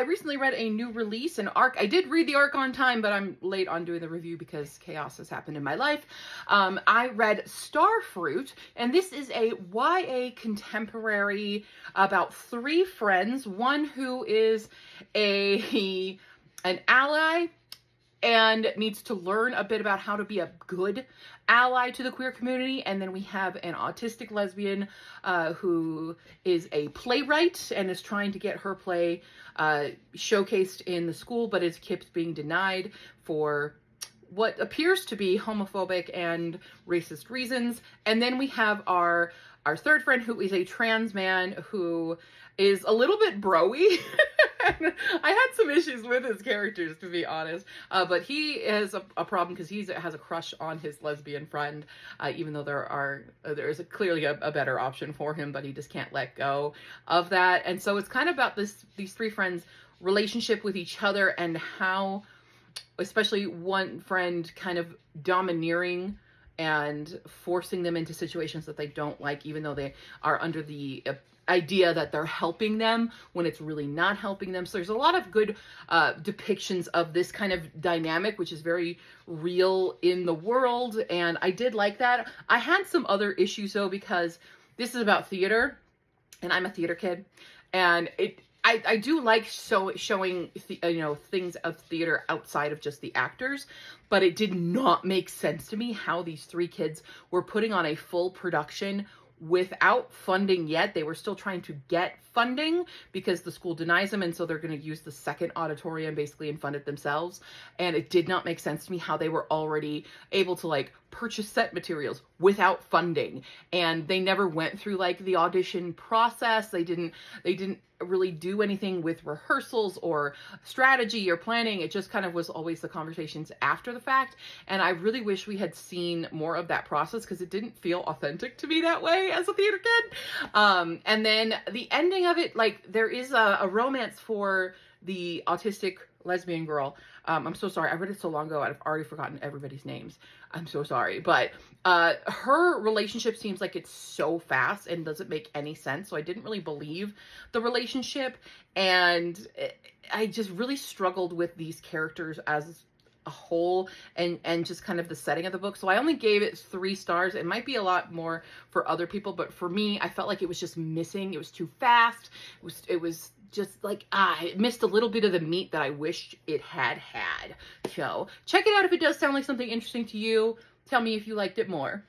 recently read a new release, an arc. I did read the arc on time, but I'm late on doing the review because chaos has happened in my life. I read Starfruit, and this is a YA contemporary about three friends, one who is an ally and needs to learn a bit about how to be a good ally to the queer community. And then we have an autistic lesbian who is a playwright and is trying to get her play showcased in the school, but keeps being denied for what appears to be homophobic and racist reasons. And then we have our third friend, who is a trans man who is a little bit bro-y. I had some issues with his characters, to be honest, but he is a problem because he has a crush on his lesbian friend, even though there is clearly a better option for him, but he just can't let go of that. And so it's kind of about these three friends' relationship with each other, and how, especially one friend, kind of domineering and forcing them into situations that they don't like, even though they are under the idea that they're helping them when it's really not helping them. So there's a lot of good depictions of this kind of dynamic, which is very real in the world, and I did like that. I had some other issues though, because this is about theater, and I'm a theater kid, and I do like showing things of theater outside of just the actors, but it did not make sense to me how these three kids were putting on a full production without funding yet. They were still trying to get funding because the school denies them, and so they're going to use the second auditorium basically and fund it themselves. And it did not make sense to me how they were already able to like purchase set materials without funding, and they never went through like the audition process. They didn't really do anything with rehearsals or strategy or planning. It just kind of was always the conversations after the fact. And I really wish we had seen more of that process, because it didn't feel authentic to me that way as a theater kid. And then the ending of it, like, there is a romance for the autistic lesbian girl. I'm so sorry. I read it so long ago, I've already forgotten everybody's names. I'm so sorry. But her relationship seems like it's so fast and doesn't make any sense. So I didn't really believe the relationship. And I just really struggled with these characters as a whole, and just kind of the setting of the book. So I only gave it 3 stars. It might be a lot more for other people, but for me, I felt like it was just missing. It was too fast. It was just like, it missed a little bit of the meat that I wished it had. So check it out if it does sound like something interesting to you. Tell me if you liked it more.